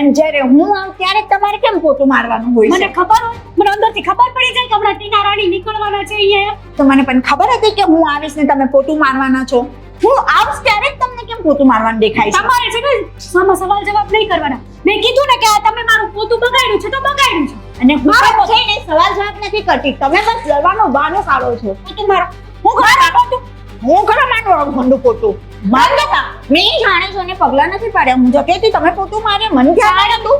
અને જ્યારે હું આવું ત્યારે તમારે કેમ પોતું મારવાનું હોય મને છે? ખબર હોય, મને અંદરથી ખબર પડી જાય કે હમણાં ટીના રાણી નીકળવાના છે અહીંયા. તો મને પણ ખબર હતી કે હું આવીશ ને તમે પોતું મારવાના છો. હું આવીશ ત્યારે જ તમને કેમ પોતું મારવાનું દેખાય છે? તમારે છે ને સામા સવાલ જવાબ નહીં કરવાના. મેં કીધું ને કે આ તમે મારું પોતું બગાડ્યું છે તો બગાડ્યું છે. અને હું પણ છે ને સવાલ જવાબ નથી કરતી, તમે બસ લડવાનો બહાનો કાઢો છો. પોતું મારો. હું ઘણા પોતું હું ઘણા માનવાનું ઘંડું પોતું મારતા હતા. મેં જાણે છો ને પગલા નથી પાડ્યા. હું જતી હતી તમે પોતું મારે મને ખ્યાલ નતું.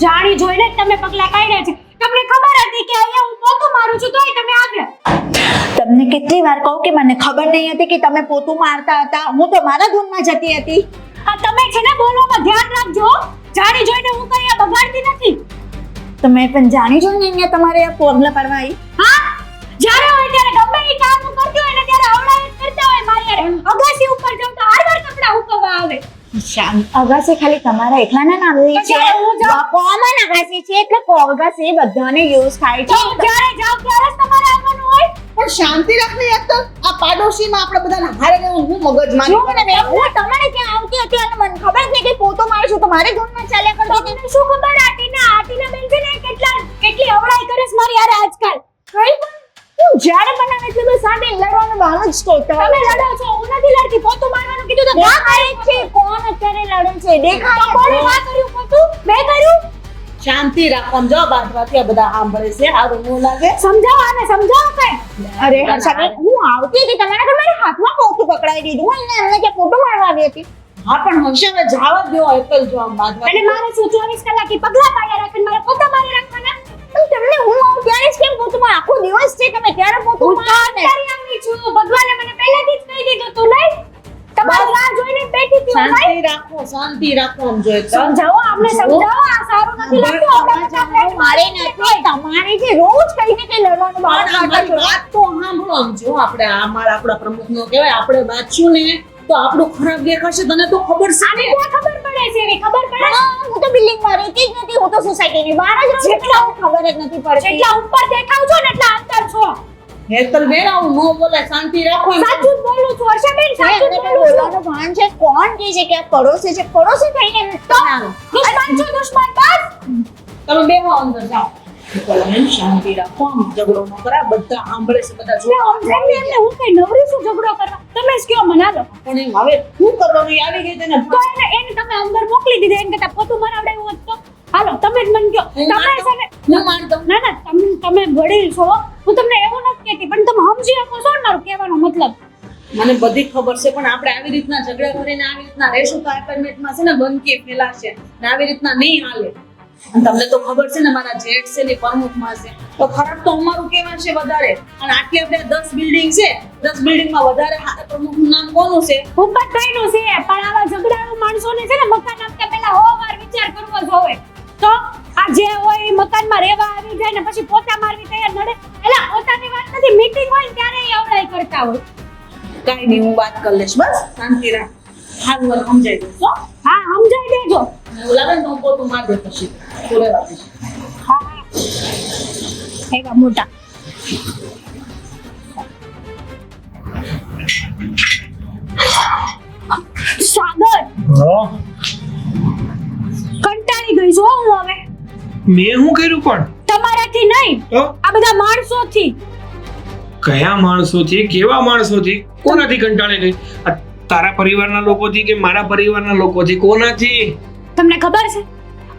જાણી જોઈને જ તમે પગલા કાઢ્યા છે. તમને ખબર હતી કે અહીંયા હું પોતું મારું છું તોય તમે આવ્યા. તમને કેટલી વાર કહું કે મને ખબર નહીં હતી કે તમે પોતું મારતા હતા. હું તો મારા ધૂનમાં જતી હતી. આ તમે છે ને બોલવામાં ધ્યાન રાખજો. જાણી જોઈને હું કઈ આ બગાડતી નથી. તમે પણ જાણી જો ને અહીંયા તમારે આ પગલા પાડવા આવી. હા, જ્યારે હોય ત્યારે ગમે એ કામ હું કરતી હોય ને ત્યારે હવળા જ કરતા હોય મારી હારે. અગાસી ઉપર જાઉં તો હારવાર કપડા હુકવવા આવે. અગાસી ખાલી તમારા એકલાના નામની તો છે. જ્યારે હું જાઉં- કોમન અગાસી છે એટલે અગાસી બધાને યુઝ થાય તો છે. જ્યારે જાઉં ત્યારે જ તમારે આવવાનું હોય. પણ શાંતિ રાખને યાર. તો આ પાડોશીમાં આપણે બધાને હારે ગયું હું મગજ જો મારી ને બેન, હું તમારે ત્યાં આવતી હતી અને મને ખબર જ નહીં કે પોતો મારું છું. તમારે ધૂનમાં ચાલ્યા કરતી હતી. તમને શું ખબર આટીના બેન છે ને કેટલી હવળાઈ કરે છે મારી હારે આજકાલ. કઈ પણ હું જ્યારે બનાવે એટલે બસ સામે લડવાનું બહાનું જ કરતા તમે લડો છો, હું નથી લડતી. પોતું મારવાનું કીધું તો દેખાય જ છે કોણ અત્યારે લડે છે. દેખાય તો કોણે ના કર્યું પોતું? મેં કર્યું. શાંતિ રાખો. જો બાજવાથી આ બધા સાંભળે છે સારું ન લાગે. સમજાવો આને, સમજાવો કઈ. અરે હર્ષાબેન, હું આવતી હતી તમારા ઘર મારા હાથમાં પોતું પકડાઈ દીધું અને એમને કે પોતું મારવા આવી હતી. હા પણ હશે હવે જવા દો. એકલ જો આમ બાજવા. અને મારે શું 24 કલાક ઈ પગલા પાડ્યા રાખીને મારે પોતા મારી રાખવાના? પણ તમને હું આવું ત્યારે જ કેમ પોતું માર? આખો દિવસ છે તમે ત્યારે પોતું હું તો મારો ને. અંતર્યામી છું. ભગવાને મને પહેલેથી જ કહી દીધું તું નહીં. તમારી રાહ જોઈને જ બેઠી હતી હું નહીં. શાંતિ રાખો. શાંતિ રાખો. આમ જો એકદમ. સમજાવો આમને, સમજાવો. આ સારું નથી લાગતું. આપણે બધા ફ્રેન્ડ મારે નથી, તમારે જે રોજ કઈ ને કઈ લડવાનું બહાનું પણ કાઢો છો. અમારી વાત તો સાંભળો. આમ જો આપણે આપણા પ્રમુખનો કહેવાય આપણે વાંચ્યું ને તો આપણું ખરાબ દેખાશે. તને તો ખબર છે આને ને. ક્યાં ખબર પડે છે? એવી ખબર પડે? હા, હું તો બિલ્ડિંગમાં રહેતી જ નથી. હું તો સોસાયટીની બહાર જ રહું છું. જેટલા ખબર જ નથી પડતી. જેટલા ઉપર દેખાવ છો ને એટલા અંદર છો. હેતલ બેન આવું ન બોલે. શાંતિ રાખો. સાચું જ બોલું છું હર્ષાબેન, સાચું જ એમને બોલું છું. બોલવાનું ભાન છે. કોણ કહે છે કે આ પડોશી છે? પડોશી થઈને દુશ્મન છો, દુશ્મન. બસ. તમે બેહો અંદર જાઓ. બેન શાંતિ રાખો. આમ ઝઘડો ન કરા. બધા સાંભળે છે. બધા જો આમ જેમને એમને હું કઈ નવરી છું ઝઘડો કરવા? તમે જ કયો મના લો. પણ એમ હવે શું કરવાનું? એ આવી ગઈ તેને તો એને તમે અંદર મોકલી દીધા. એને કરતા પોતું મરાવડાવ્યું હોત તો હાલો તમે જ મને કહો. હું તમે માનતો. છે ને હું માનતો. ના તમે વડીલ છો. હું તમને એવું નથી કહેતી પણ તમે સમજી શકો છો ને મારું કહેવાનો મતલબ. મને બધી ખબર છે પણ આપણે આવી રીતના ઝઘડા કરીને આવી રીતના રહેશું તો એપાર્ટમેન્ટમાં છે ને ગંદકી ફેલાશે ને આવી રીતના નહીં હાલે. અને તમને તો ખબર છે ને મારા જેઠ છે ને પ્રમુખમાં છે તો ખરાબ તો અમારું કહેવાનું છે વધારે. અને આટલી આપણે 10 બિલ્ડિંગ છે 10 બિલ્ડિંગમાં વધારે પ્રમુખનું નામ કોનું છે? ઉપર કઈનું છે પણ આવા ઝઘડાળુ માણસોને છે ને મકાન આપતા પહેલા 100 વાર વિચાર કરવો જોવે. તો આ જે હોય એ મકાનમાં રહેવા આવી જાય ને પછી પોતા મારવી તૈયાર નડે. એલા પોતાની વાત નથી, મીટિંગ હોય ને ત્યારે એ અવળાઈ કરતા હોય. કાંઈ નહીં, હું વાત કરી લઈશ. બસ શાંતિ રાખ. હા હું સમજાઈ દઈશ હો. હા સમજાઈ દેજો. એવું લાગે ને તો હું પોતું માર દે પછી તો રહેવા દઈશ. હા એવા મોટા સાગર કંટાળી ગઈ છો હું હવે. મેં શું કર્યું પણ? તમારાથી નહીં, તો આ બધા માણસોથી. કયા માણસોથી? કેવા માણસોથી? કોનાથી કંટાળી ગઈ? આ તારા પરિવારના લોકોથી કે મારા પરિવારના લોકોથી? કોનાથી? તમને ખબર છે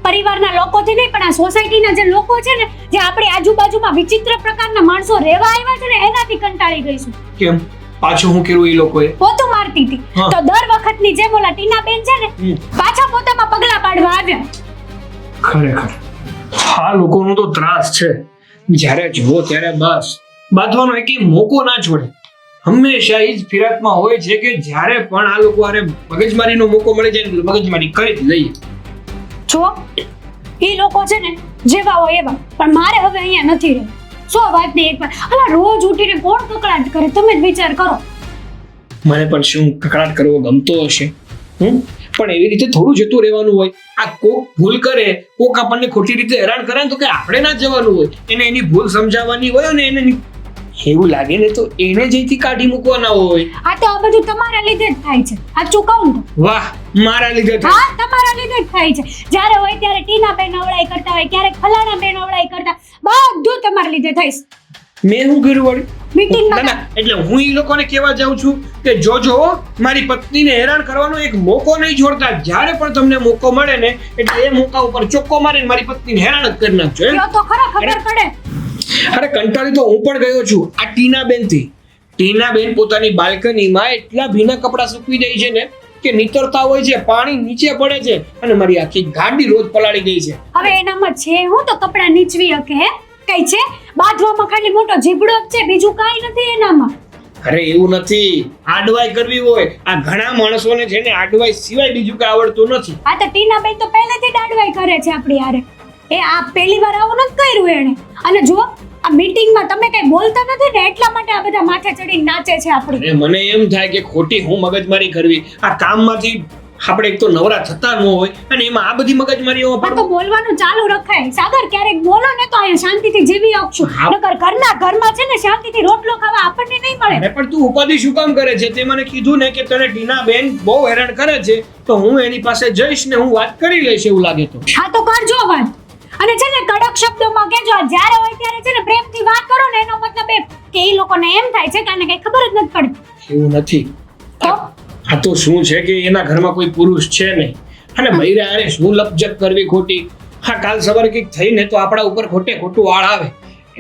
પરિવારના લોકોથી નહીં પણ આ સોસાયટીના જે લોકો છે ને જે આપણી આજુબાજુમાં વિચિત્ર પ્રકારના માણસો રહેવા આવ્યા છે ને એનાથી કંટાળી ગઈ છું. કેમ? પાછું હું કર્યું એ લોકોએ? પોતું મારતી હતી હા. તો દર વખતની જેમ ઓલા ટીનાબેન છે ને પાછા પોતામાં પગલા પાડવા આવ્યા. ખરેખર આ લોકોનો તો ત્રાસ છે. જ્યારે જુઓ ત્યારે બસ બાંધવાનો એક મોકો ના છોડે. હંમેશા એ જ ફિરાકમાં હોય છે કે જ્યારે પણ આ લોકો આને મગજમારીનો મોકો મળે છે મગજમારી કરી જ લઈએ. જો એ લોકો છે ને જેવા હોય એવા પણ મારે હવે અહીંયા નથી રહેવું. શું વાત નહીં એક વાર અલા રોજ ઉઠીને કોણ કકળાટ કરે તમે જ વિચાર કરો. મને પણ શું કકળાટ કરવો ગમતો હશે પણ એવી રીતે થોડું જતું રહેવાનું હોય. આ કોક ભૂલ કરે, કોક આપણને ખોટી રીતે હેરાન કરે ને તો કે આપણે ના જવાનું હોય. એને એની ભૂલ સમજાવવાની હોય અને એને એવું લાગે ને તો એને જઈથી કાઢી મૂકવાના હોય. આ તો આ બધું તમારા લીધે જ થાય છે. સાચું કહું તો વાહ, મારા લીધે થાય. હા, તમારા લીધે જ થાય છે. જ્યારે હોય ત્યારે ટીનાબેન અવળાઈ કરતા હોય, ક્યારેક ફલાણાબેન અવળાઈ કરતા, બધું તમારા લીધે થાય છે. મેં શું કર્યું વળી? મીટિંગમાં ના, એટલે હું ઈ લોકોને કહેવા જાઉં છું કે જોજો, મારી પત્નીને હેરાન કરવાનો એક મોકો નહીં છોડતા. જ્યારે પણ તમને મોકો મળે ને એટલે એ મોકા ઉપર ચોક્કો મારીને મારી પત્નીને હેરાન જ કરી નાખજો એમ. કયો તો ખરા, ખબર પડે. અરે કંટાળી તો હું પણ ગયો છું આ ટીનાબેનથી. ટીનાબેન પોતાની બાલ્કનીમાં એટલા ભીના કપડાં સૂકવી દે છે ને કે નીતરતા હોય છે, પાણી નીચે પડે છે અને મારી આખી ગાડી રોજ પલાળી ગઈ છે. હવે એનામાં છે હું તો કપડાં નીચવી શકે હે કઈ છે? બાંધવામાં ખાલી મોટો જીબડો જ છે, બીજું કાંઈ નથી એનામાં. અરે એવું નથી, આડવાઈ કરવી હોય આ ઘણા માણસોને છે ને આડવાઈ સિવાય બીજું કઈ આવડતું નથી. આ તો ટીનાબેન તો પહેલેથી જ આડવાઈ કરે છે આપણી હારે. એ આ પહેલી વાર આવું નથી કર્યું એણે. અને જો આ મીટિંગમાં તમે કઈ બોલતા નથી ને એટલા માટે આ બધા માથે ચડીને નાચે છે આપણી. અરે મને એમ થાય કે ખોટી હું મગજમારી કરવી. આ કામમાંથી આપણે એક તો નવરા થતા ન હોય અને એમાં આ બધી મગજમારીઓ પણ તો બોલવાનું ચાલુ રખાય. સાગર ક્યારેક બોલો ને તો અહીંયા શાંતિથી જીવી શકશું. નકર ઘરના ઘરમાં છે ને શાંતિથી રોટલો ખાવા આપણને નહીં મળે. અરે પણ તું ઉપાધિ શું કામ કરે છે? તે મને કીધું ને કે તને ટીનાબેન બહુ હેરાન કરે છે તો હું એની પાસે જઈશ ને હું વાત કરી લઈશ એવું લાગે તો. હા તો કરજો વાત. અને છે ને કડક શબ્દોમાં કહેજો. જ્યારે હોય ત્યારે છે ને પ્રેમથી વાત કરો ને એનો મતલબ એ કે એ લોકોને એમ થાય છે કે આને કઈ ખબર જ નથી પડતી. એવું નથી. તો આ તો શું છે કે એના ઘરમાં કોઈ પુરુષ છે નહીં અને બૈરા આરે શું લપજપ કરવી ખોટી. હા, કાલ સવારે કંઈક થઈને તો આપણા ઉપર ખોટે ખોટું વાળ આવે.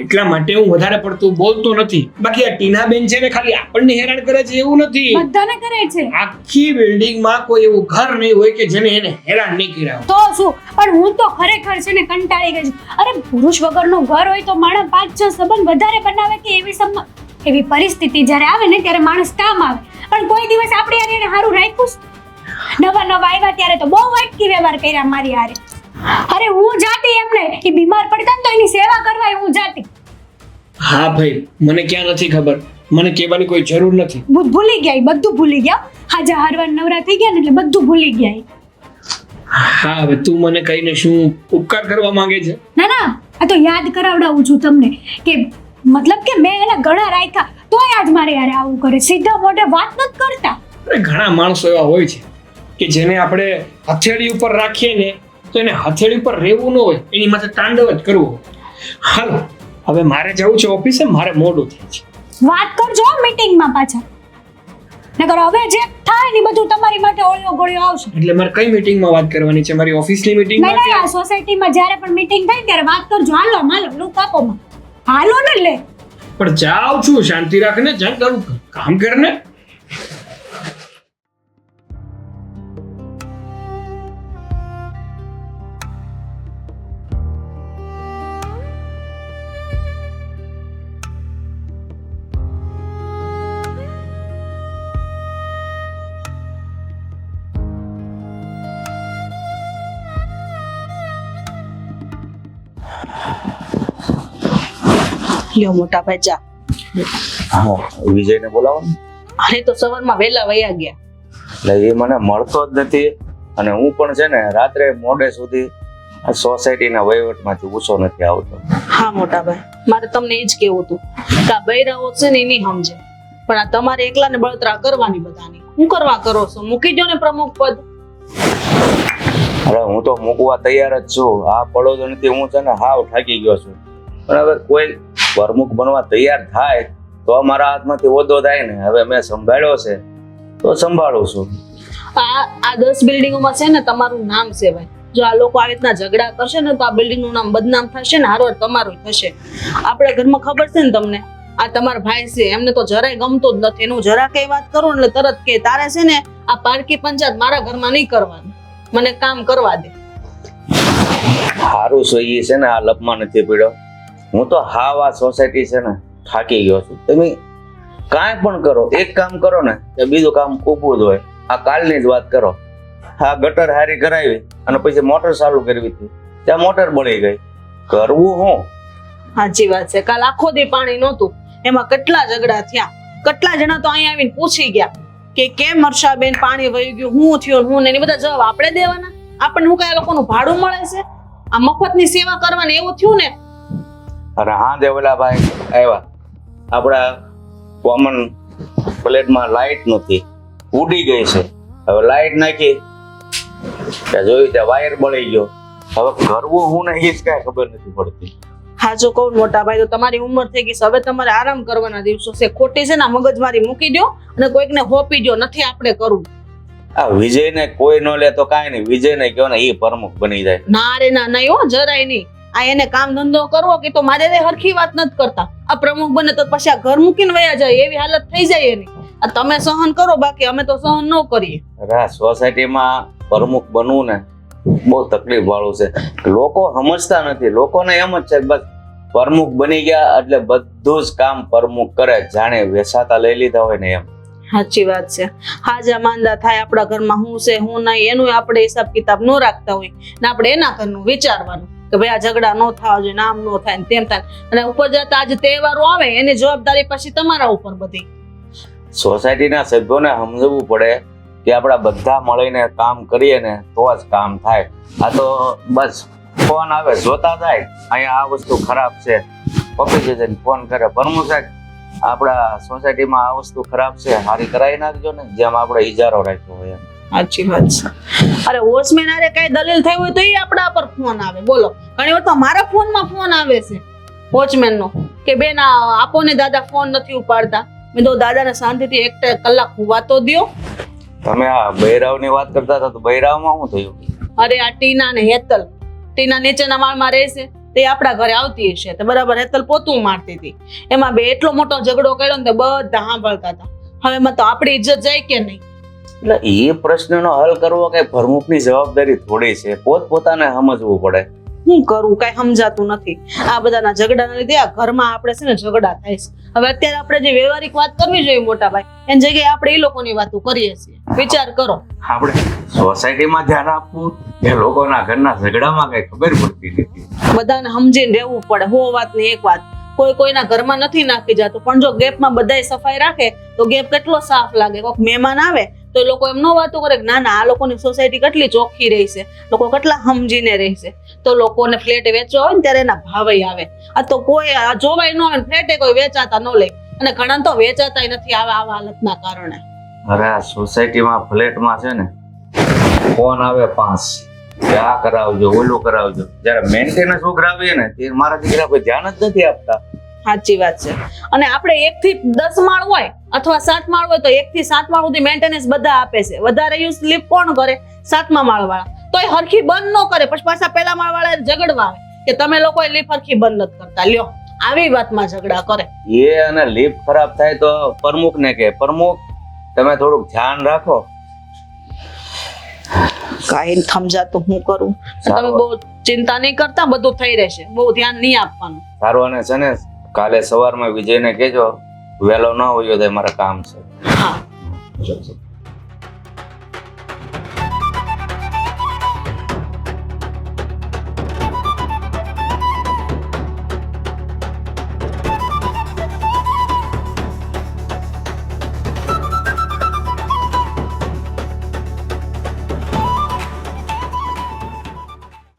એટલા માટે હું વધારે પડતું બોલતો નથી. બાકી આ ટીનાબેન છે ને ખાલી આપણને હેરાન કરે છે એવું નથી, બધાને કરે છે. આખી બિલ્ડિંગમાં કોઈ એવું ઘર નહીં હોય કે જેને એને હેરાન નહીં કર્યા હોય. તો શું, પણ હું તો ખરેખર છે ને કંટાળી ગઈ છું. અરે પુરુષ વગરનું ઘર હોય તો માણસ 5-6 સંબંધ વધારે બનાવે કે એવી પરિસ્થિતિ જ્યારે આવે ને ત્યારે માણસ કામ આવે. પણ કોઈ દિવસ આપણે યાર એને સારું રાખ્યું છે? નવા આવ્યા ત્યારે તો બહુ વાટકી વ્યવહાર કર્યા મારી હારે. અરે હું જાતી એમને, એ બીમાર પડતા ને તો એની સેવા કરવા હું જાતી. હા ભાઈ, મને ક્યાં નથી ખબર, મને કહેવાની કોઈ જરૂર નથી. ભૂલી ગયા, બધું ભૂલી ગયા. હાજા હારવાર નવરા થઈ ગયા ને એટલે બધું ભૂલી ગયા. હા, હવે તું મને કહીને શું ઉપકાર કરવા માંગે છે? ના, આ તો યાદ કરાવડાવું છું તમને કે મતલબ કે મેં એને ઘણા રાખ્યા તોય આજ મારે યાર આવું કરે. સીધા મોઢે વાત નથી કરતા. અરે ઘણા માણસો એવા હોય છે કે જેને આપણે હથેળી ઉપર રાખીએ ને તો એને હથેળી ઉપર રહેવું ન હોય, એની માથે તાંડવ જ કરવું હોય. હાલો, હવે મારે જવું છે ઓફિસે, મારે મોડું થાય છે. વાત કરજો મીટિંગમાં પાછા. નકર હવે જે થાય ને બધું તમારી માટે ઓળિયો ગોળિયો આવશે. એટલે મારે કઈ મીટિંગમાં વાત કરવાની છે? મારી ઓફિસની મીટિંગમાં? નહીં, આ સોસાયટીમાં જ્યારે પણ મીટિંગ થાય ત્યારે વાત કરજો. હાલો લૂક આપોમાં હાલો ને લે. પણ જાઉં છું, શાંતિ રાખને, જા તારું કામ કરને. લ્યો મોટા ભાઈ ચા. હા, વિજયને બોલાવો ને. અરે તો સવારમાં વહેલા વયા ગયા. એટલે એ મને મળતો જ નથી અને હું પણ છે ને રાત્રે મોડે સુધી આ સોસાયટીના વહીવટમાંથી ઊંચો નથી આવતો. હા મોટા ભાઈ, મારે તમને એ જ કેવું હતું કે આ બૈરાઓ છે ને એ નહીં સમજે, પણ આ તમારે એકલાને બળતરા કરવાની બધાની. હું કરવા કરો છો? મૂકી દો ને પ્રમુખ પદ. હવે હું તો મૂકવા તૈયાર જ છું. આ પડોદરથી હું છે ને હાવ થાકી ગયો છું. પણ હવે કોઈ પ્રમુખ બનવા તૈયાર થાય તો મારા હાથમાંથી ઓદો થાય ને. હવે મેં સંભાળ્યો છે તો સંભાળું છું. આ 10 બિલ્ડિંગોમાં છે ને તમારું નામ છે ભાઈ. જો આ લોકો આવી રીતના ઝઘડા કરશે ને તો આ બિલ્ડિંગનું નામ બદનામ થશે ને હારવાર તમારું થશે. આપણા ઘરમાં ખબર છે ને તમને, આ તમારા ભાઈ છે એમને તો જરાય ગમતો જ નથી. એનું જરા કઈ વાત કરું એટલે તરત કે તારે છે ને આ પારકી પંચાયત મારા ઘરમાં નહીં કરવાની, મને કામ કરવા દે. સારું છે એ છે ને આ લપમાં નથી પીડ્યો. હું તો હાવ આ સોસાયટી છે ને થાકી ગયો છું. તમે કાંઈ પણ કરો, એક કામ કરો ને તો બીજું કામ ઊભું જ હોય. આ કાલની જ વાત કરો, આ ગટર હારી કરાવી અને પછી મોટર ચાલુ કરવી હતી, ત્યાં મોટર બળી ગઈ. કરવું હું? સાચી વાત છે. કાલ આખો દી પાણી નહોતું, એમાં કેટલા ઝઘડા થયા. કેટલા જણા તો અહીંયા આવીને પૂછી ગયા કે કેમ હર્ષાબેન પાણી વહી ગયું, હું થયું, હું ને. એની બધા જવાબ આપણે દેવાના? આપણને હું કઈ લોકોનું ભાડું મળે છે? આ મફતની સેવા કરવાની એવું થયું ને. અરે હા દેવલા ભાઈ આવ્યા, આપણા કોમન પ્લેટમાં લાઈટ નથી, ઉડી ગઈ છે. હવે લાઈટ નાખી ત્યાં જોયું ત્યાં વાયર બળી ગયો. હવે કરવું હું ને એ જ કાંઈ ખબર નથી પડતી. હાચું કહું મોટા ભાઈ, તો તમારી ઉંમર થઈ ગઈ છે, હવે તમારે આરામ કરવાના દિવસો છે. ખોટી છે ને મગજમારી મૂકી દો અને કોઈકને હોપી દો, નથી આપણે કરવું. આ વિજયને કોઈ ન લે તો કાંઈ નહીં, વિજયને કહો ને એ પ્રમુખ બની જાય. ના રે ના, નહીં હો, જરાય નહીં. આ એને કામ ધંધો કરવો કે તો મારે રે હરખી વાત નથી કરતા. આ પ્રમુખ બને તો પછી આ ઘર મૂકીને વયા જાય એવી હાલત થઈ જાય એની. આ તમે સહન કરો, બાકી અમે તો સહન ન કરીએ. અરે આ સોસાયટીમાં પ્રમુખ બનવું ને બહુ તકલીફ વાળું છે. લોકો સમજતા નથી. લોકોને એમ જ છે કે બસ પ્રમુખ બની ગયા એટલે બધું જ કામ પ્રમુખ કરે, જાણે વેસાતા લઈ લીધા હોય ને એમ. સાચી વાત છે. હાજા માંદા થાય આપણા ઘરમાં શું છે શું નહીં એનું આપણે હિસાબ કિતાબ ન રાખતા હોય ને આપણે એના ઘરનું વિચારવાનું કે ભાઈ આ ઝઘડા ન થવા જોઈએ, નામ ન થાય ને તેમ થાય. અને ઉપર જતા આજે તહેવારો આવે એની જવાબદારી પછી તમારા ઉપર બધી. સોસાયટીના સભ્યોને સમજવું પડે કે આપણા બધા મળીને કામ કરીએ ને તો જ કામ થાય. આ તો બસ ફોન આવે જોતા જાય અહીંયા આ વસ્તુ ખરાબ છે, પકડી જશે ફોન કરે, પ્રમુખ સાહેબ આપણા સોસાયટીમાં આ વસ્તુ ખરાબ છે, હારી કરાવી નાખજો ને, જેમ આપણે ઇજારો રાખ્યો હોય એમ. સાચી વાત છે. અરે વોચમેન આરે કઈ દલીલ થઈ હોય તો એ આપણા પર ફોન આવે. બોલો, ઘણી વાર તો મારા ફોનમાં ફોન આવે છે વોચમેન નો કે બેન આપો ને દાદા ફોન નથી ઉપાડતા. મેં તો દાદાને શાંતિથી 1 કલાક હુવા તો દ્યો. તમે આ બૈરાવની વાત કરતા હતા તો બૈરાવમાં શું થયું? અરે આ ટીના ને હેતલ, ટીના નીચેના માળમાં રહે છે, તે આપણા ઘરે આવતી હશે તો બરાબર હેતલ પોતું મારતી હતી. એમાં બે એટલો મોટો ઝઘડો કર્યો ને તો બધા સાંભળતા હતા. હવે એમાં તો આપણી ઇજ્જત જાય કે નહીં? એટલે એ પ્રશ્નનો હલ કરવો કે પ્રમુખની જવાબદારી થોડી છે, પોતપોતાને સમજવું પડે. શું કરવું કઈ સમજાતું નથી. આ બધાના ઝઘડાના લીધે આ ઘરમાં આપણે છે ને ઝઘડા થાય છે. હવે અત્યારે આપણે જે વ્યવહારિક વાત કરવી જોઈએ મોટા ભાઈ, એની જગ્યાએ આપણે એ લોકોની વાતો કરીએ છીએ. વિચાર કરો. આપણે સોસાયટીમાં ધ્યાન આપવું કે લોકોના ઘરના ઝઘડામાં કઈ ખબર પડતી નથી. બધાને સમજીને રહેવું પડે. હો વાત ને એક વાત, કોઈ કોઈના ઘરમાં નથી નાખી જતું, પણ જો ગેપમાં બધાય સફાઈ રાખે તો ગેપ કેટલો સાફ લાગે. કોઈક મહેમાન આવે તો લોકો એમ ન વાતો કરે કે ના ના આ લોકોની સોસાયટી કેટલી ચોખ્ખી રહી છે, લોકો કેટલા સમજીને રહે છે. તો લોકોને ફ્લેટ વેચવા હોય ને ત્યારે એના ભાવય આવે. આ તો કોઈ જોવાય ન હોય, ફ્લેટે કોઈ વેચાતા ન લે, અને ઘણા તો વેચાતાય નથી આવા હાલતના કારણે. અરે આ સોસાયટીમાં ફ્લેટમાં છે ને ફોન આવે 5 કે આ કરાવજો ઓલું કરાવજો, જયારે મેન્ટેનન્સ ઉઘરાવીએ ને તે મારા દીકરા કોઈ ધ્યાન જ નથી આપતા. સાચી વાત છે. અને આપણે 1 થી 10 માળ હોય અથવા 7 માળ હોય તો 1 થી 7 માળ સુધી મેન્ટેનન્સ બધા આપે છે. વધારે યુઝ લિફ્ટ કોણ કરે? 7મા માળ વાળા. તો એ હરખી બંધ ન કરે, પછી પાછા પહેલા માળ વાળા ઝઘડવા આવે કે તમે લોકો લિફ્ટ હરખી બંધ નથી કરતા. લ્યો, આવી વાતમાં ઝઘડા કરે. એ અને લિફ્ટ ખરાબ થાય તો પ્રમુખને કે પ્રમુખ તમે થોડુંક ધ્યાન રાખો. કાંઈ સમજાતું હું કરું. તમે બહુ ચિંતા નહીં કરતા, બધું થઈ રહેશે. બહુ ધ્યાન નહીં આપવાનું. સારું. અને છે ને કાલે સવારમાં વિજયને કહેજો વહેલો ન હોય તો મારા કામ છે. હા. ચાલો.